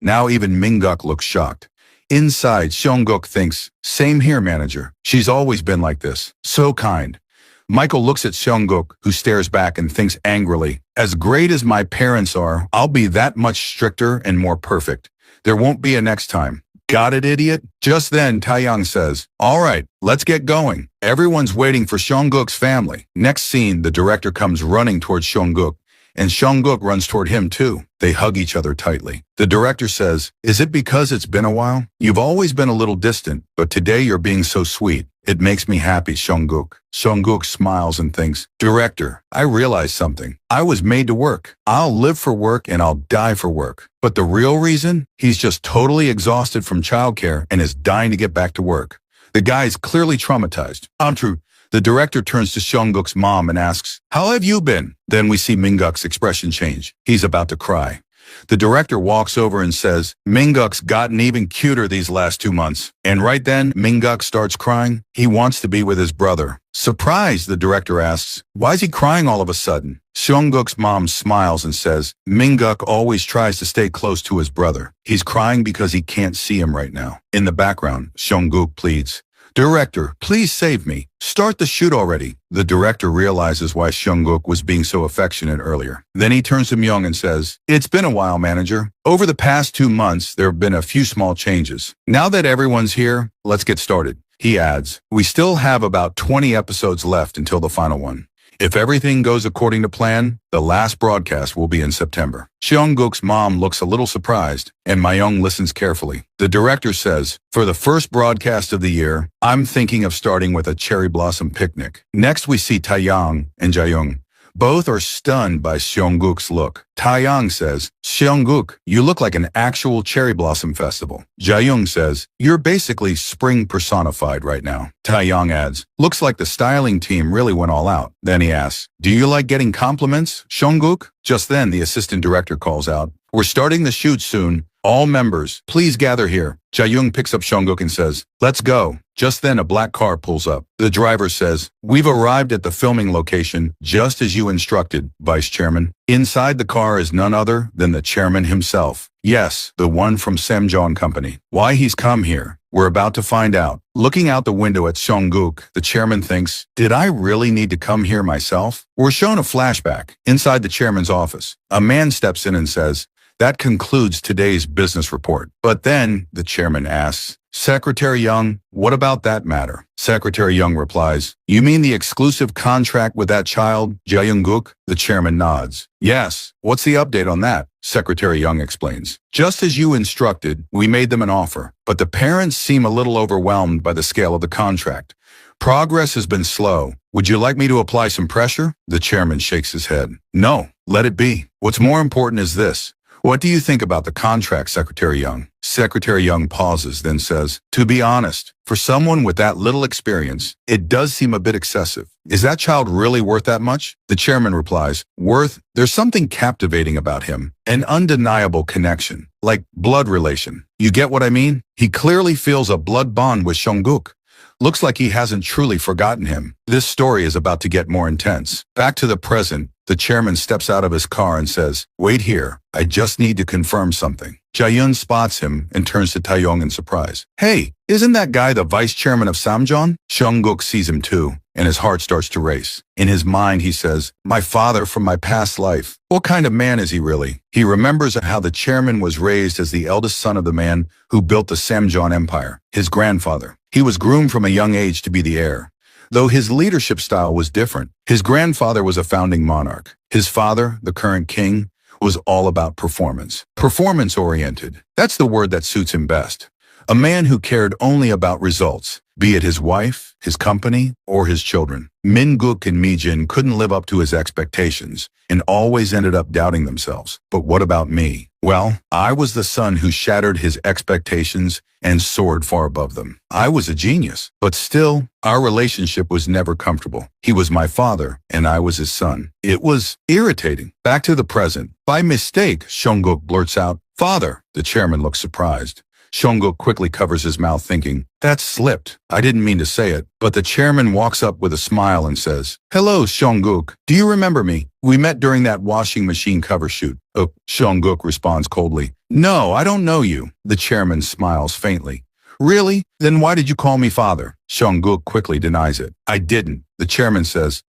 Now even Minguk looks shocked. Inside, Seongguk thinks, same here, manager. She's always been like this. So kind. Michael looks at Seongguk, who stares back and thinks angrily, as great as my parents are, I'll be that much stricter and more perfect. There won't be a next time. Got it, idiot? Just then, Taeyang says, all right, let's get going. Everyone's waiting for Seongguk's family. Next scene, the director comes running towards Seongguk, and Seongguk runs toward him too. They hug each other tightly. The director says, is it because it's been a while? You've always been a little distant, but today you're being so sweet. It makes me happy, Seongguk. Seongguk smiles and thinks, Director, I realized something. I was made to work. I'll live for work and I'll die for work. But the real reason? He's just totally exhausted from childcare and is dying to get back to work. The guy's clearly traumatized. True. The director turns to Seongguk's mom and asks, how have you been? Then we see Minguk's expression change. He's about to cry. The director walks over and says, Minguk's gotten even cuter these last 2 months. And right then, Minguk starts crying. He wants to be with his brother. Surprised, the director asks, why is he crying all of a sudden? Seongguk's mom smiles and says, Minguk always tries to stay close to his brother. He's crying because he can't see him right now. In the background, Seongguk pleads, Director, please save me. Start the shoot already. The director realizes why Seongguk was being so affectionate earlier. Then he turns to Myung and says, it's been a while, manager. Over the past 2 months, there have been a few small changes. Now that everyone's here, let's get started. He adds, we still have about 20 episodes left until the final one. If everything goes according to plan, the last broadcast will be in September. Seongguk's mom looks a little surprised, and Myung listens carefully. The director says, for the first broadcast of the year, I'm thinking of starting with a cherry blossom picnic. Next we see Taeyang and Jaeyoung. Both are stunned by Seongguk's look. Taeyang says, Seongguk, you look like an actual cherry blossom festival. Jaeyoung says, you're basically spring personified right now. Taeyang adds, looks like the styling team really went all out. Then he asks, do you like getting compliments, Seongguk? Just then the assistant director calls out, we're starting the shoot soon. All members, please gather here. Jaeyoung picks up Seongguk and says, let's go. Just then a black car pulls up. The driver says, we've arrived at the filming location just as you instructed, Vice Chairman. Inside the car is none other than the chairman himself. Yes, the one from Samjeon Company. Why he's come here, we're about to find out. Looking out the window at Seongguk, the chairman thinks, did I really need to come here myself? We're shown a flashback. Inside the chairman's office, a man steps in and says, that concludes today's business report. But then, the chairman asks, Secretary Young, what about that matter? Secretary Young replies, you mean the exclusive contract with that child, Jaeyoung-guk? The chairman nods. Yes, what's the update on that? Secretary Young explains. Just as you instructed, we made them an offer, but the parents seem a little overwhelmed by the scale of the contract. Progress has been slow. Would you like me to apply some pressure? The chairman shakes his head. No, let it be. What's more important is this. What do you think about the contract, Secretary Young? Secretary Young pauses, then says, to be honest, for someone with that little experience, it does seem a bit excessive. Is that child really worth that much? The chairman replies, worth? There's something captivating about him. An undeniable connection. Like blood relation. You get what I mean? He clearly feels a blood bond with Seongguk. Looks like he hasn't truly forgotten him. This story is about to get more intense. Back to the present, the chairman steps out of his car and says, wait here, I just need to confirm something. Jaeyoung spots him and turns to Taeyong in surprise. Hey, isn't that guy the vice chairman of Samjeon? Seongguk sees him too, and his heart starts to race. In his mind, he says, my father from my past life. What kind of man is he really? He remembers how the chairman was raised as the eldest son of the man who built the Samjeon Empire, his grandfather. He was groomed from a young age to be the heir. Though his leadership style was different, his grandfather was a founding monarch. His father, the current king, was all about performance. Performance-oriented. That's the word that suits him best. A man who cared only about results, be it his wife, his company, or his children. Min-guk and Mi-jin couldn't live up to his expectations and always ended up doubting themselves. But what about me? Well, I was the son who shattered his expectations and soared far above them. I was a genius, but still, our relationship was never comfortable. He was my father, and I was his son. It was irritating. Back to the present. By mistake, Seongguk blurts out, Father. The chairman looks surprised. Seonguk quickly covers his mouth thinking, that slipped. I didn't mean to say it. But the chairman walks up with a smile and says, hello, Seonguk. Do you remember me? We met during that washing machine cover shoot. Oh, Seonguk responds coldly. No, I don't know you. The chairman smiles faintly. Really? Then why did you call me father? Seonguk quickly denies it. I didn't. The chairman says,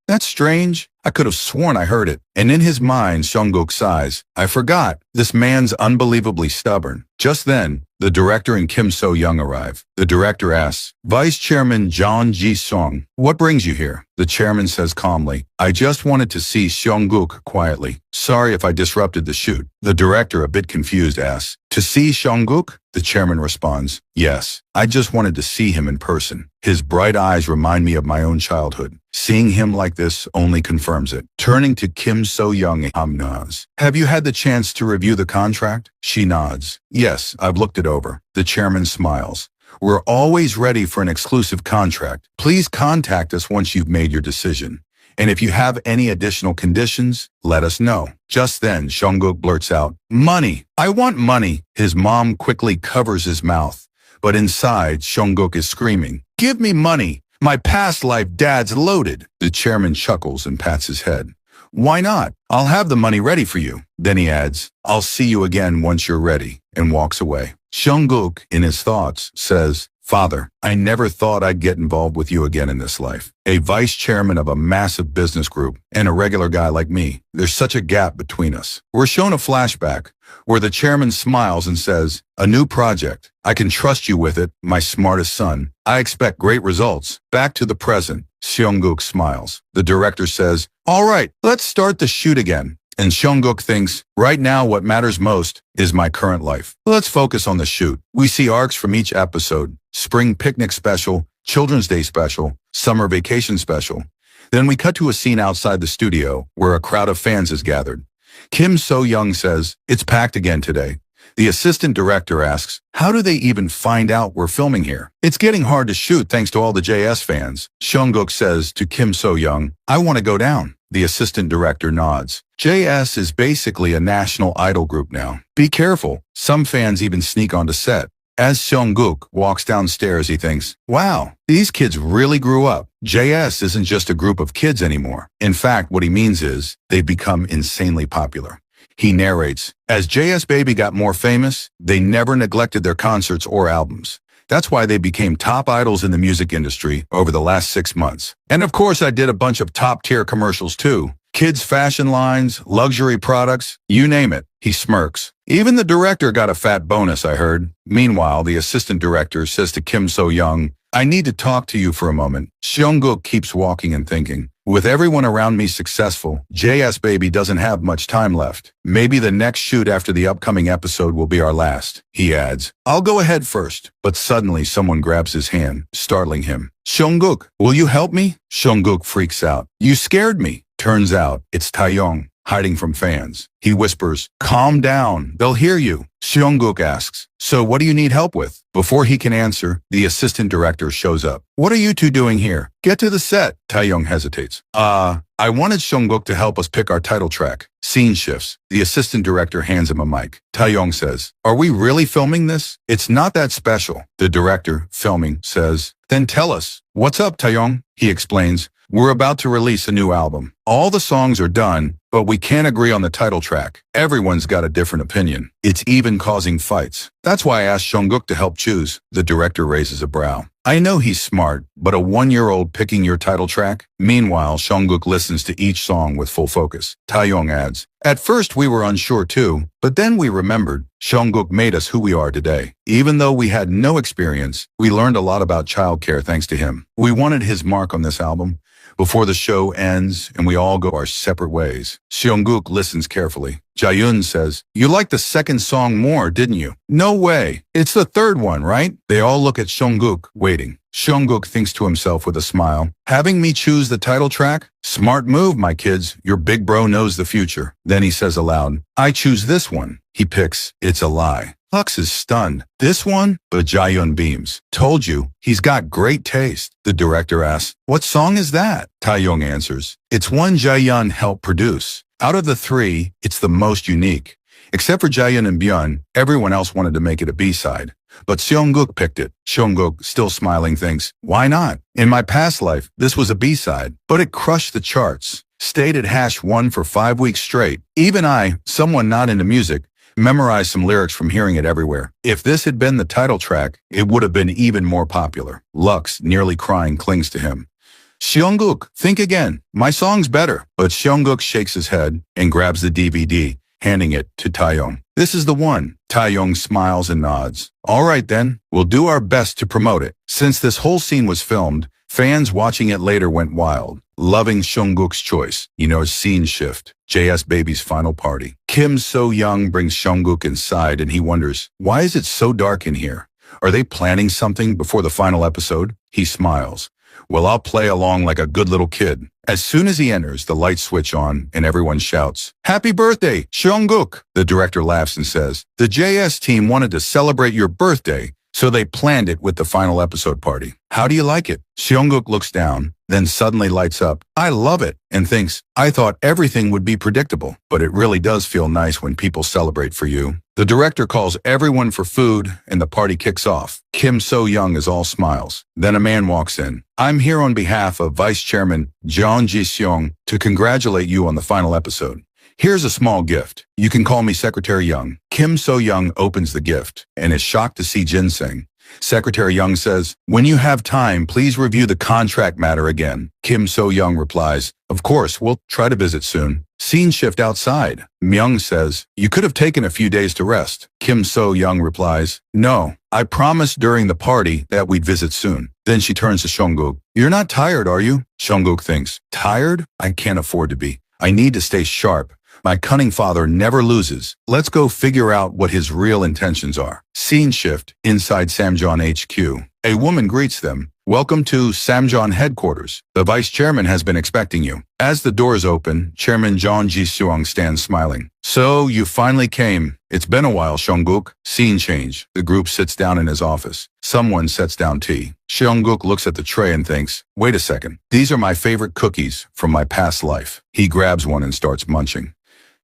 that's strange. I could have sworn I heard it. And in his mind, Seonguk sighs. I forgot. This man's unbelievably stubborn. Just then, the director and Kim So-young arrive. The director asks, Vice Chairman John Ji-sung, what brings you here? The chairman says calmly, I just wanted to see Seonguk quietly. Sorry if I disrupted the shoot. The director, a bit confused, asks, to see Seonguk? The chairman responds, yes, I just wanted to see him in person. His bright eyes remind me of my own childhood. Seeing him like this only confirms it. Turning to Kim So-young, nods. Have you had the chance to review the contract? She nods. Yes, I've looked it over. The chairman smiles. We're always ready for an exclusive contract. Please contact us once you've made your decision. And if you have any additional conditions, let us know. Just then, Seonguk blurts out, money! I want money! His mom quickly covers his mouth. But inside, Seonguk is screaming, give me money! My past life dad's loaded. The chairman chuckles and pats his head. Why not? I'll have the money ready for you. Then he adds, I'll see you again once you're ready, and walks away. Seonguk, in his thoughts, says, Father, I never thought I'd get involved with you again in this life. A vice chairman of a massive business group and a regular guy like me. There's such a gap between us. We're shown a flashback where the chairman smiles and says, a new project. I can trust you with it, my smartest son. I expect great results. Back to the present. Seonguk smiles. The director says, all right, let's start the shoot again. And Seonguk thinks, right now what matters most is my current life. Let's focus on the shoot. We see arcs from each episode. Spring picnic special, Children's Day special, summer vacation special. Then we cut to a scene outside the studio where a crowd of fans is gathered. Kim So-young says, it's packed again today. The assistant director asks, how do they even find out we're filming here? It's getting hard to shoot thanks to all the JS fans. Seonguk says to Kim So-young, I want to go down. The assistant director nods. JS is basically a national idol group now. Be careful. Some fans even sneak onto set. As Seonguk walks downstairs, he thinks, wow, these kids really grew up. JS isn't just a group of kids anymore. In fact, what he means is they've become insanely popular. He narrates, as JS Baby got more famous, they never neglected their concerts or albums. That's why they became top idols in the music industry over the last 6 months. And of course, I did a bunch of top-tier commercials too. Kids' fashion lines, luxury products, you name it. He smirks. Even the director got a fat bonus, I heard. Meanwhile, the assistant director says to Kim So-young, I need to talk to you for a moment. Seonguk keeps walking and thinking, with everyone around me successful, JS Baby doesn't have much time left. Maybe the next shoot after the upcoming episode will be our last. He adds, I'll go ahead first. But suddenly someone grabs his hand, startling him. Seonguk, will you help me? Seonguk freaks out. You scared me. Turns out it's Taeyong, hiding from fans. He whispers, calm down, they'll hear you. Seonguk asks, so what do you need help with? Before he can answer, the assistant director shows up. What are you two doing here? Get to the set. Taeyong hesitates. I wanted Seonguk to help us pick our title track. Scene shifts. The assistant director hands him a mic. Taeyong says, are we really filming this? It's not that special. The director, filming, says, then tell us. What's up, Taeyong? He explains, we're about to release a new album. All the songs are done, but we can't agree on the title track. Everyone's got a different opinion. It's even causing fights. That's why I asked Seonguk to help choose. The director raises a brow. I know he's smart, but a 1-year-old picking your title track? Meanwhile, Seonguk listens to each song with full focus. Taeyong adds, at first we were unsure too, but then we remembered. Seonguk made us who we are today. Even though we had no experience, we learned a lot about childcare thanks to him. We wanted his mark on this album. Before the show ends and we all go our separate ways. Seonguk listens carefully. Jaeyoon says, you liked the second song more, didn't you? No way. It's the third one, right? They all look at Seonguk, waiting. Seonguk thinks to himself with a smile, having me choose the title track? Smart move, my kids. Your big bro knows the future. Then he says aloud, I choose this one. He picks, It's a Lie. Lux is stunned. This one? But Jaeyoon beams. Told you, he's got great taste. The director asks, what song is that? Taeyong answers, it's one Jaeyoon helped produce. Out of the 3, it's the most unique. Except for Jaehyun and Byun, everyone else wanted to make it a B-side. But Seongguk picked it. Seongguk, still smiling, thinks, why not? In my past life, this was a B-side, but it crushed the charts. Stayed at #1 for 5 weeks straight. Even I, someone not into music, memorized some lyrics from hearing it everywhere. If this had been the title track, it would have been even more popular. Lux, nearly crying, clings to him. Seongguk, think again. My song's better. But Seongguk shakes his head and grabs the DVD, handing it to Taeyong. This is the one. Taeyong smiles and nods. All right then, we'll do our best to promote it. Since this whole scene was filmed, fans watching it later went wild, loving Seongguk's choice. Scene shift. JS Baby's final party. Kim So-young brings Seongguk inside and he wonders, why is it so dark in here? Are they planning something before the final episode? He smiles. Well, I'll play along like a good little kid. As soon as he enters, the lights switch on and everyone shouts, Happy birthday, Seongguk! The director laughs and says, the JS team wanted to celebrate your birthday, so they planned it with the final episode party. How do you like it? Seongguk looks down, then suddenly lights up. I love it, and thinks, I thought everything would be predictable, but it really does feel nice when people celebrate for you. The director calls everyone for food, and the party kicks off. Kim So-young is all smiles. Then a man walks in. I'm here on behalf of Vice Chairman Jeon Ji-seong to congratulate you on the final episode. Here's a small gift. You can call me Secretary Young. Kim So-young opens the gift and is shocked to see ginseng. Secretary Young says, when you have time, please review the contract matter again. Kim So-young replies, of course, we'll try to visit soon. Scene shift outside. Myung says, you could have taken a few days to rest. Kim So-young replies, no, I promised during the party that we'd visit soon. Then she turns to Seongguk. You're not tired, are you? Seongguk thinks, tired? I can't afford to be. I need to stay sharp. My cunning father never loses. Let's go figure out what his real intentions are. Scene shift inside Samjeon HQ. A woman greets them. Welcome to Samjeon headquarters. The vice chairman has been expecting you. As the doors open, Chairman Jeon Ji-seong stands smiling. So, you finally came. It's been a while, Seongguk. Scene change. The group sits down in his office. Someone sets down tea. Seongguk looks at the tray and thinks, wait a second. These are my favorite cookies from my past life. He grabs one and starts munching.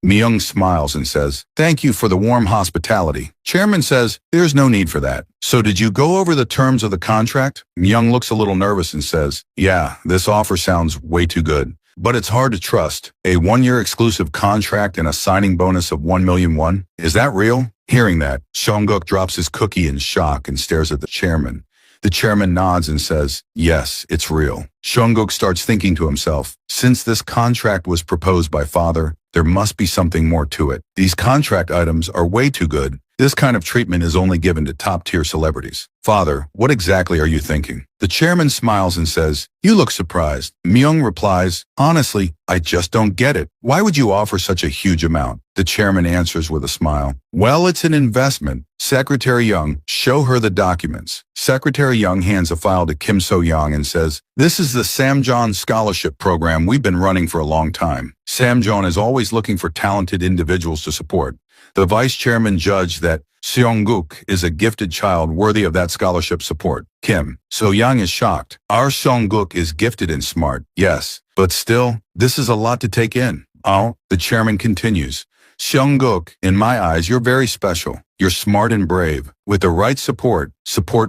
Myung smiles and says, thank you for the warm hospitality. Chairman says, there's no need for that. So did you go over the terms of the contract? Myung looks a little nervous and says, yeah, this offer sounds way too good. But it's hard to trust. A 1-year exclusive contract and a signing bonus of 1 million won? Is that real? Hearing that, Seongguk drops his cookie in shock and stares at the chairman. The chairman nods and says, yes, it's real. Seongguk starts thinking to himself, since this contract was proposed by father, there must be something more to it. These contract items are way too good. This kind of treatment is only given to top-tier celebrities. Father, what exactly are you thinking? The chairman smiles and says, you look surprised. Myung replies, honestly, I just don't get it. Why would you offer such a huge amount? The chairman answers with a smile. Well, it's an investment. Secretary Young, show her the documents. Secretary Young hands a file to Kim So-young and says, this is the Samjeon scholarship program we've been running for a long time. Samjeon is always looking for talented individuals to support. The vice chairman judged that Seongguk is a gifted child worthy of that scholarship support. Kim So-young is shocked. Our Seongguk is gifted and smart, yes, but still, this is a lot to take in. Oh, the chairman continues. Seongguk, in my eyes, you're very special. You're smart and brave. With the right support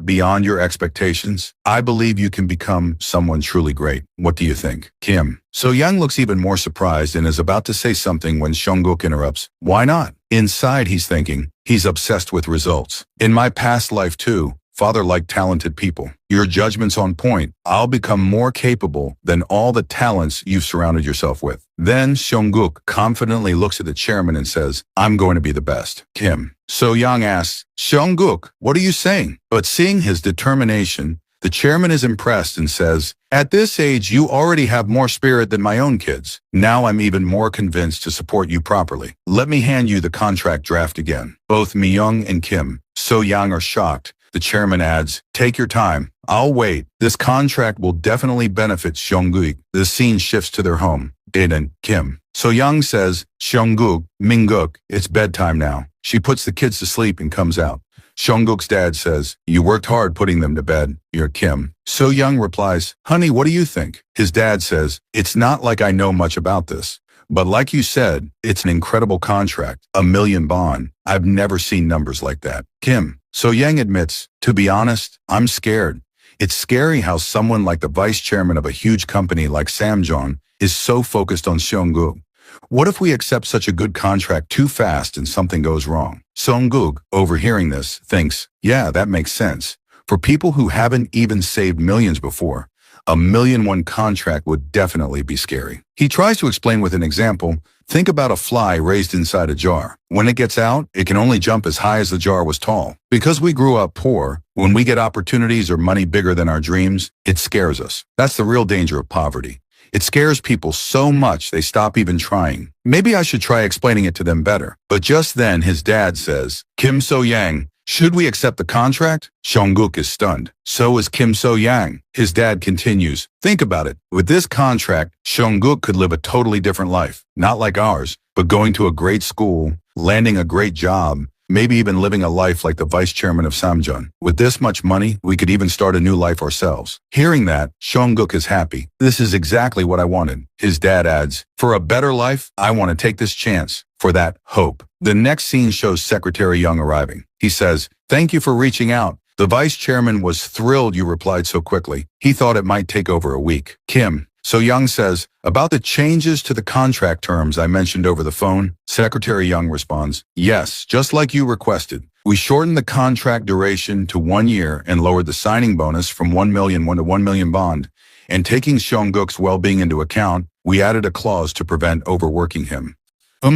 beyond your expectations, I believe you can become someone truly great. What do you think? Kim So-young looks even more surprised and is about to say something when Seongguk interrupts. Why not? Inside, he's thinking, he's obsessed with results. In my past life, too, father liked talented people. Your judgment's on point. I'll become more capable than all the talents you've surrounded yourself with. Then Seongguk confidently looks at the chairman and says, I'm going to be the best. Kim So-young asks, Seongguk, what are you saying? But seeing his determination, the chairman is impressed and says, at this age, you already have more spirit than my own kids. Now I'm even more convinced to support you properly. Let me hand you the contract draft again. Both Myung and Kim So-young are shocked. The chairman adds, take your time. I'll wait. This contract will definitely benefit Seongguk. The scene shifts to their home. Dae-in, Kim So-young says, Seongguk, Mingguk, it's bedtime now. She puts the kids to sleep and comes out. Seongguk's dad says, you worked hard putting them to bed. You're Kim. So-young replies, honey, what do you think? His dad says, it's not like I know much about this, But like you said, it's an incredible contract. 1 million bond. I've never seen numbers like that. Kim. So Yang admits, to be honest, I'm scared. It's scary how someone like the vice chairman of a huge company like Samjeon is so focused on Seongguk. What if we accept such a good contract too fast and something goes wrong? Seongguk, overhearing this, thinks, yeah, that makes sense. For people who haven't even saved millions before, 1 million contract would definitely be scary. He tries to explain with an example. Think about a fly raised inside a jar. When it gets out, it can only jump as high as the jar was tall. Because we grew up poor, when we get opportunities or money bigger than our dreams, it scares us. That's the real danger of poverty. It scares people so much they stop even trying. Maybe I should try explaining it to them better. But just then his dad says, Kim So-yang, should we accept the contract? Seongguk is stunned. So is Kim So-yang. His dad continues, think about it. With this contract, Seongguk could live a totally different life. Not like ours, but going to a great school, landing a great job, maybe even living a life like the vice chairman of Samjeon. With this much money, we could even start a new life ourselves. Hearing that, Seongguk is happy. This is exactly what I wanted. His dad adds, for a better life, I want to take this chance. For that hope. The next scene shows Secretary Young arriving. He says, thank you for reaching out. The vice chairman was thrilled you replied so quickly. He thought it might take over a week. Kim. So Young says, about the changes to the contract terms I mentioned over the phone, Secretary Young responds, yes, just like you requested. We shortened the contract duration to 1 year and lowered the signing bonus from 1 million won to 1 million bond. And taking Seongguk's well-being into account, we added a clause to prevent overworking him.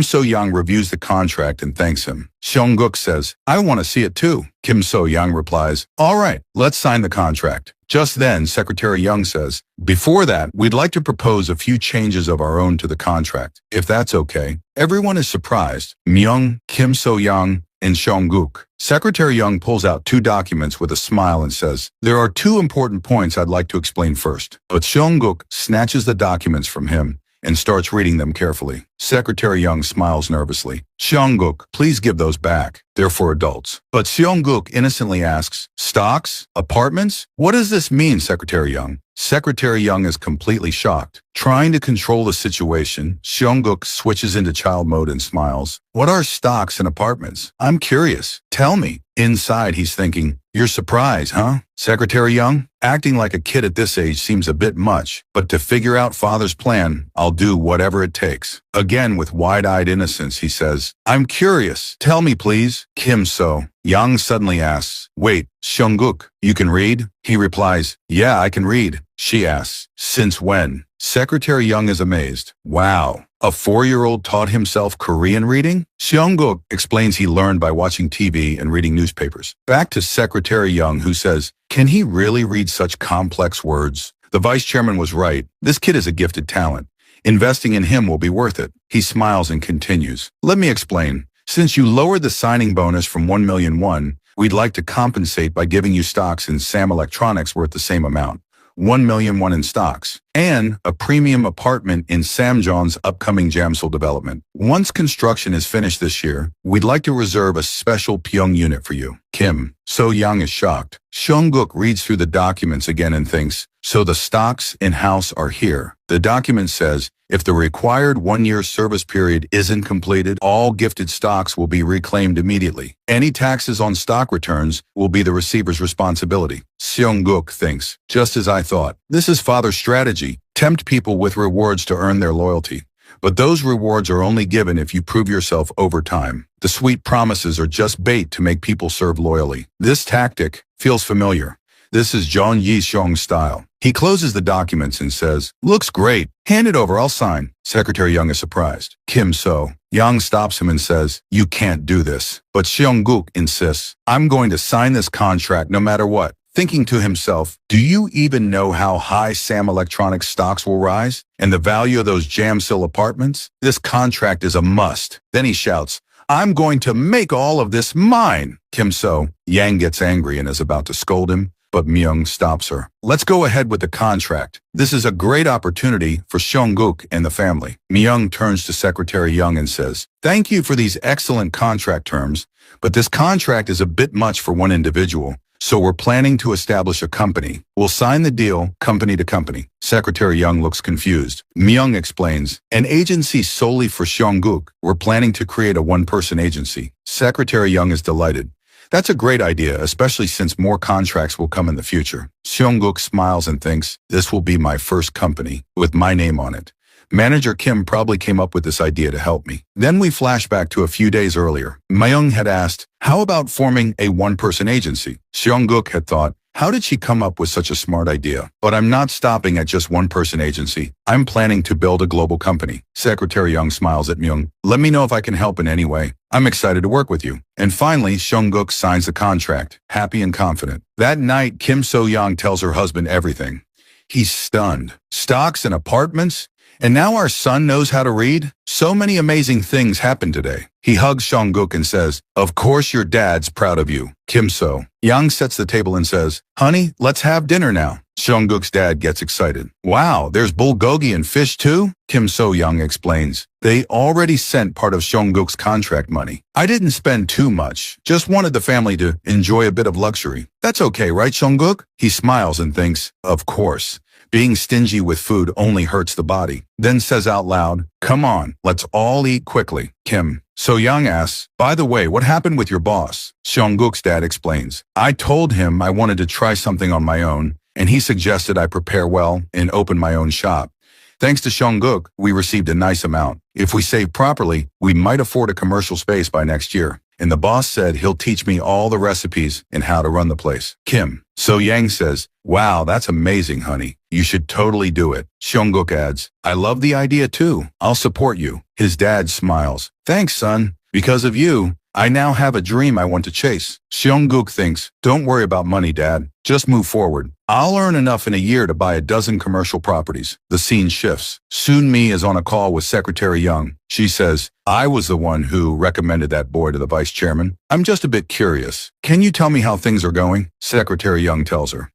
So-young reviews the contract and thanks him. Seongguk says, I want to see it too. Kim So-young replies, all right, let's sign the contract. Just then, Secretary Young says, before that, we'd like to propose a few changes of our own to the contract, if that's okay. Everyone is surprised. Myung, Kim So-young, and Seongguk. Secretary Young pulls out 2 documents with a smile and says, there are 2 important points I'd like to explain first. But Seongguk snatches the documents from him and starts reading them carefully. Secretary Young smiles nervously. Seongguk, please give those back. They're for adults. But Seongguk innocently asks, stocks? Apartments? What does this mean, Secretary Young? Secretary Young is completely shocked. Trying to control the situation, Seongguk switches into child mode and smiles. What are stocks and apartments? I'm curious. Tell me. Inside, he's thinking, you're surprised, huh? Secretary Young, acting like a kid at this age seems a bit much, but to figure out father's plan, I'll do whatever it takes. Again, with wide-eyed innocence, he says, I'm curious. Tell me, please. Kim So-young suddenly asks, wait, Seongguk, you can read? He replies, yeah, I can read. She asks, since when? Secretary Young is amazed. Wow, a 4-year-old taught himself Korean reading? Seongguk explains he learned by watching TV and reading newspapers. Back to Secretary Young, who says, can he really read such complex words? The vice chairman was right. This kid is a gifted talent. Investing in him will be worth it. He smiles and continues. Let me explain. Since you lowered the signing bonus from 1 million won, we'd like to compensate by giving you stocks in Sam Electronics worth the same amount. 1 million won in stocks, and a premium apartment in Samjeon's upcoming Jamsil development. Once construction is finished this year, we'd like to reserve a special Pyong unit for you. Kim So-young is shocked. Seongguk reads through the documents again and thinks, so the stocks in-house are here. The document says, if the required 1-year service period isn't completed, all gifted stocks will be reclaimed immediately. Any taxes on stock returns will be the receiver's responsibility. Seongguk thinks, just as I thought. This is father's strategy. Tempt people with rewards to earn their loyalty. But those rewards are only given if you prove yourself over time. The sweet promises are just bait to make people serve loyally. This tactic feels familiar. This is John Yi-seong's style. He closes the documents and says, looks great. Hand it over, I'll sign. Secretary Young is surprised. Kim So-young stops him and says, you can't do this. But Seongguk insists, I'm going to sign this contract no matter what. Thinking to himself, do you even know how high Sam Electronics stocks will rise? And the value of those Jamsil apartments? This contract is a must. Then he shouts, I'm going to make all of this mine. Kim So-yang gets angry and is about to scold him, but Myung stops her. Let's go ahead with the contract. This is a great opportunity for Seongguk and the family. Myung turns to Secretary Young and says, thank you for these excellent contract terms, but this contract is a bit much for one individual. So we're planning to establish a company. We'll sign the deal, company to company. Secretary Young looks confused. Myung explains, an agency solely for Seongguk. We're planning to create a one-person agency. Secretary Young is delighted. That's a great idea, especially since more contracts will come in the future. Seongguk smiles and thinks, this will be my first company, with my name on it. Manager Kim probably came up with this idea to help me. Then we flash back to a few days earlier. Myung had asked, how about forming a one-person agency? Seongguk had thought, how did she come up with such a smart idea? But I'm not stopping at just one-person agency. I'm planning to build a global company. Secretary Young smiles at Myung. Let me know if I can help in any way. I'm excited to work with you. And finally, Seongguk signs the contract, happy and confident. That night, Kim So-young tells her husband everything. He's stunned. Stocks and apartments? And now our son knows how to read? So many amazing things happened today. He hugs Seongguk and says, of course your dad's proud of you. Kim So-young sets the table and says, honey, let's have dinner now. Seongguk's dad gets excited. Wow, there's bulgogi and fish too? Kim So-young explains. They already sent part of Seongguk's contract money. I didn't spend too much, just wanted the family to enjoy a bit of luxury. That's okay, right, Seongguk? He smiles and thinks, of course. Being stingy with food only hurts the body. Then says out loud, come on, let's all eat quickly. Kim So-young asks, by the way, what happened with your boss? Seongguk's dad explains, I told him I wanted to try something on my own, and he suggested I prepare well and open my own shop. Thanks to Seongguk, we received a nice amount. If we save properly, we might afford a commercial space by next year. And the boss said he'll teach me all the recipes and how to run the place. Kim So-young says, wow, that's amazing, honey. You should totally do it. Seongguk adds, I love the idea too. I'll support you. His dad smiles. Thanks, son. Because of you, I now have a dream I want to chase. Seongguk thinks, don't worry about money, Dad. Just move forward. I'll earn enough in a year to buy a dozen commercial properties. The scene shifts. Soon-mi is on a call with Secretary Young. She says, I was the one who recommended that boy to the vice chairman. I'm just a bit curious. Can you tell me how things are going? Secretary Young tells her.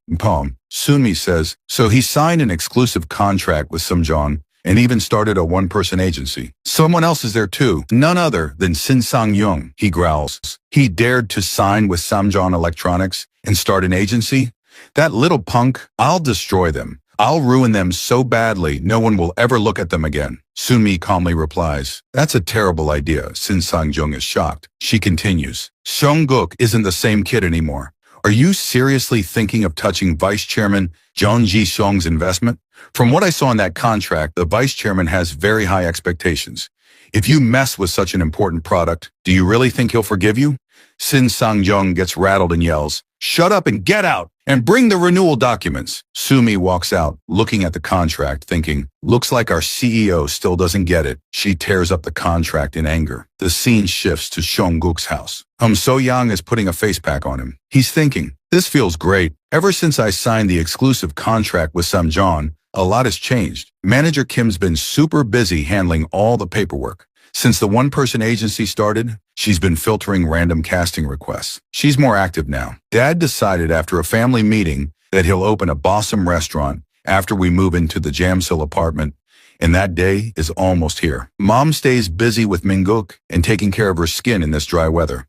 Soon-mi says, so he signed an exclusive contract with Samjeon and even started a one-person agency. Someone else is there too, none other than Sin Sang-young, he growls. He dared to sign with Samjeon Electronics and start an agency? That little punk, I'll destroy them. I'll ruin them so badly no one will ever look at them again. Soon-mi calmly replies, that's a terrible idea. Sin Sang-young is shocked. She continues, Seongguk isn't the same kid anymore. Are you seriously thinking of touching Vice Chairman Jeon Ji-seong's investment? From what I saw in that contract, the Vice Chairman has very high expectations. If you mess with such an important product, do you really think he'll forgive you? Sin Sang-young gets rattled and yells, shut up and get out, and bring the renewal documents. Soon-mi walks out, looking at the contract, thinking, looks like our CEO still doesn't get it. She tears up the contract in anger. The scene shifts to Seongguk's house. So-young is putting a face pack on him. He's thinking, this feels great. Ever since I signed the exclusive contract with Samjeon, a lot has changed. Manager Kim's been super busy handling all the paperwork. Since the one-person agency started, she's been filtering random casting requests. She's more active now. Dad decided after a family meeting that he'll open a Bossum restaurant after we move into the Jamsil apartment, and that day is almost here. Mom stays busy with Minguk and taking care of her skin in this dry weather.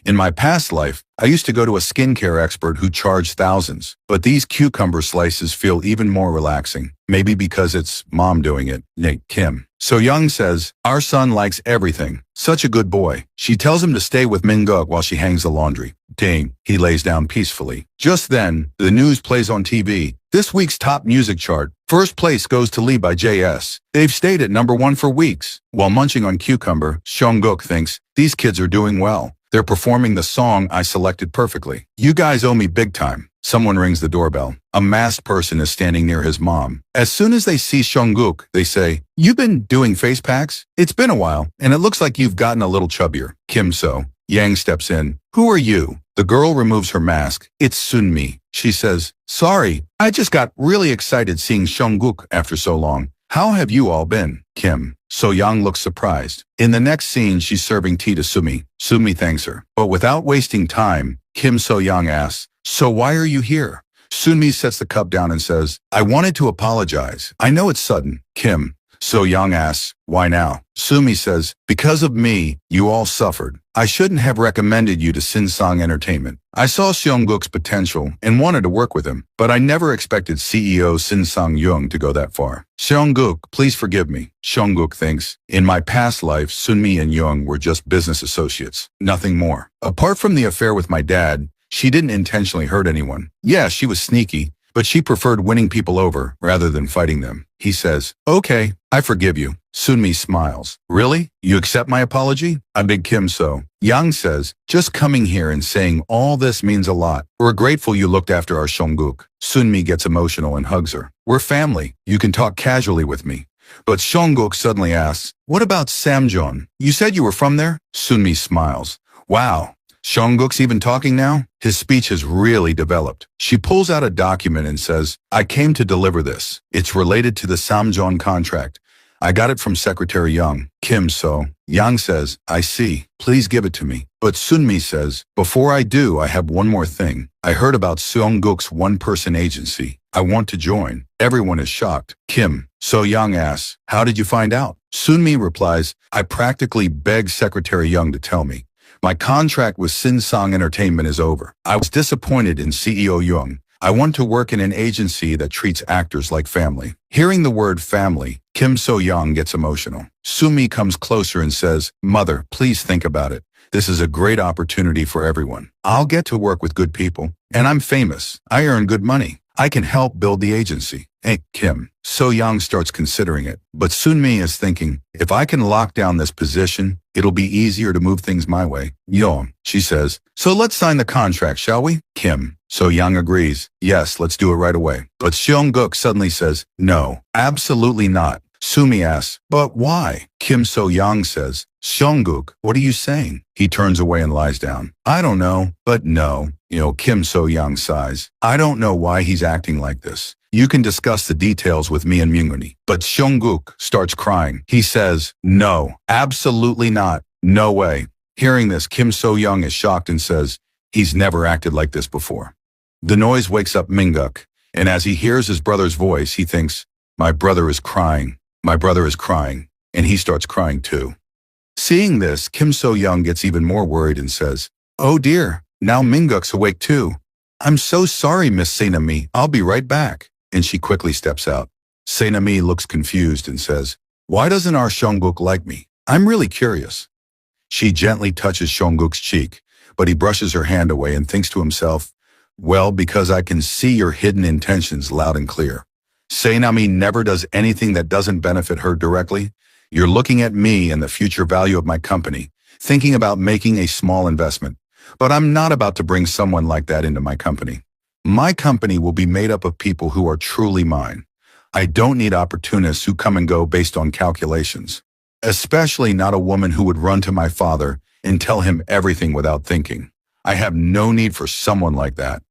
In my past life, I used to go to a skincare expert who charged thousands, but these cucumber slices feel even more relaxing. Maybe because it's Mom doing it. Nate Kim So-young says, our son likes everything. Such a good boy. She tells him to stay with Minguk while she hangs the laundry. Dang, he lays down peacefully. Just then, the news plays on TV. This week's top music chart. First place goes to Lee by JS. They've stayed at #1 for weeks. While munching on cucumber, Seongguk thinks, these kids are doing well. They're performing the song I selected perfectly. You guys owe me big time. Someone rings the doorbell. A masked person is standing near his mom. As soon as they see Seongguk, they say, you've been doing face packs? It's been a while, and it looks like you've gotten a little chubbier. Kim So-young steps in. Who are you? The girl removes her mask. It's Soon-mi. She says, sorry, I just got really excited seeing Seongguk after so long. How have you all been? Kim So-young looks surprised. In the next scene, she's serving tea to Soon-mi. Soon-mi thanks her. But without wasting time, Kim So-young asks, so why are you here? Soon-mi sets the cup down and says, I wanted to apologize. I know it's sudden. Kim So Young asks, why now? Sumi says, because of me, you all suffered. I shouldn't have recommended you to Sinsang Entertainment. I saw Seongguk's potential and wanted to work with him, but I never expected CEO Sinsang Young to go that far. Seongguk, please forgive me. Seongguk thinks, in my past life, Sunmi and Young were just business associates, nothing more. Apart from the affair with my dad, she didn't intentionally hurt anyone. Yeah, she was sneaky, but she preferred winning people over rather than fighting them. He says, okay, I forgive you. Sunmi smiles. Really? You accept my apology? I beg Kim So. Yang says, just coming here and saying all this means a lot. We're grateful you looked after our Seongguk. Sunmi gets emotional and hugs her. We're family. You can talk casually with me. But Seongguk suddenly asks, what about Samjeon? You said you were from there? Sunmi smiles. Wow. Seongguk's even talking now? His speech has really developed. She pulls out a document and says, I came to deliver this. It's related to the Samjeon contract. I got it from Secretary Young. Kim So. Yang says, I see. Please give it to me. But Sunmi says, before I do, I have one more thing. I heard about Seongguk's one-person agency. I want to join. Everyone is shocked. Kim So Young asks, how did you find out? Sunmi replies, I practically begged Secretary Young to tell me. My contract with Sinsang Entertainment is over. I was disappointed in CEO Young. I want to work in an agency that treats actors like family. Hearing the word family, Kim So Young gets emotional. Sumi comes closer and says, Mother, please think about it. This is a great opportunity for everyone. I'll get to work with good people, and I'm famous. I earn good money. I can help build the agency. Hey, Kim. So Young starts considering it, but Sunmi is thinking, if I can lock down this position, it'll be easier to move things my way. Young, she says, so let's sign the contract, shall we? Kim. So Young agrees. Yes, let's do it right away. But Seongguk suddenly says, no, absolutely not. Sumi asks, but why? Kim So Young says, Seongguk, what are you saying? He turns away and lies down. I don't know, but no. Kim So Young sighs. I don't know why he's acting like this. You can discuss the details with me and Myunguni. But Seongguk starts crying. He says, no, absolutely not. No way. Hearing this, Kim So Young is shocked and says, he's never acted like this before. The noise wakes up Minguk, and as he hears his brother's voice, he thinks, my brother is crying. My brother is crying. And he starts crying too. Seeing this, Kim So Young gets even more worried and says, oh dear, now Minguk's awake too. I'm so sorry, Miss Sainami. I'll be right back. And she quickly steps out. Sainami looks confused and says, why doesn't our Seongguk like me? I'm really curious. She gently touches Seongguk's cheek, but he brushes her hand away and thinks to himself, well, because I can see your hidden intentions loud and clear. Sainami never does anything that doesn't benefit her directly. You're looking at me and the future value of my company, thinking about making a small investment. But I'm not about to bring someone like that into my company. My company will be made up of people who are truly mine. I don't need opportunists who come and go based on calculations. Especially not a woman who would run to my father and tell him everything without thinking. I have no need for someone like that.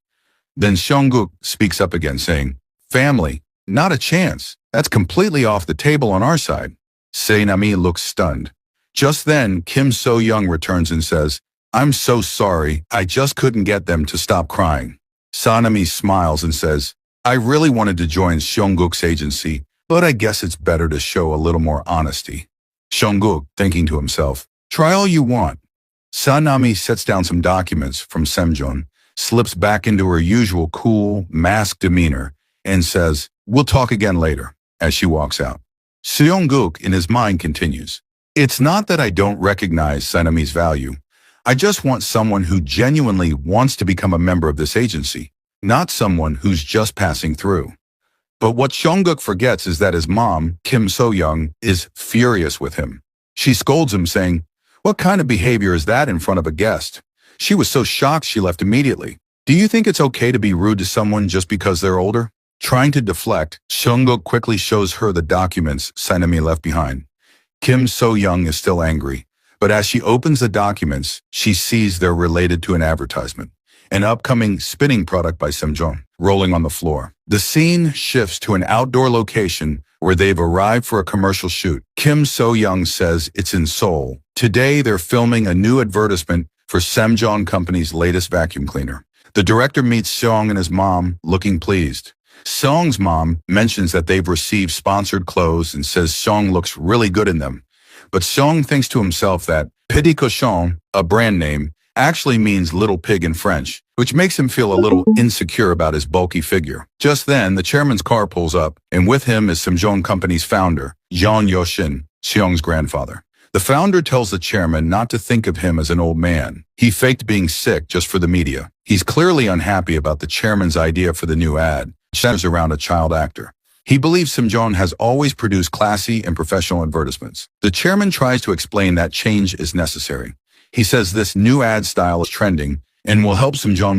Then Seongguk speaks up again saying, family, not a chance. That's completely off the table on our side. Sainami looks stunned. Just then, Kim So Young returns and says, I'm so sorry. I just couldn't get them to stop crying. Sanami smiles and says, I really wanted to join Seongguk's agency, but I guess it's better to show a little more honesty. Seongguk, thinking to himself, try all you want. Sanami sets down some documents from Samjeon, slips back into her usual cool, masked demeanor, and says, we'll talk again later, as she walks out. Seongguk, in his mind, continues, it's not that I don't recognize Sanami's value. I just want someone who genuinely wants to become a member of this agency, not someone who's just passing through. But what Seongguk forgets is that his mom, Kim So Young, is furious with him. She scolds him, saying, what kind of behavior is that in front of a guest? She was so shocked she left immediately. Do you think it's okay to be rude to someone just because they're older? Trying to deflect, Seongguk quickly shows her the documents Sainami left behind. Kim So Young is still angry, but as she opens the documents, she sees they're related to an advertisement, an upcoming spinning product by Samjeon, rolling on the floor. The scene shifts to an outdoor location where they've arrived for a commercial shoot. Kim So Young says it's in Seoul. Today, they're filming a new advertisement for Samjeon Company's latest vacuum cleaner. The director meets Seong and his mom, looking pleased. Seong's mom mentions that they've received sponsored clothes and says Seong looks really good in them. But Seong thinks to himself that Petit Cochon, a brand name, actually means little pig in French, which makes him feel a little insecure about his bulky figure. Just then, the chairman's car pulls up, and with him is Samjeon Company's founder, Jeon Yoshin, Seong's grandfather. The founder tells the chairman not to think of him as an old man. He faked being sick just for the media. He's clearly unhappy about the chairman's idea for the new ad, which centers around a child actor. He believes Samjeon has always produced classy and professional advertisements. The chairman tries to explain that change is necessary. He says this new ad style is trending and will help Samjeon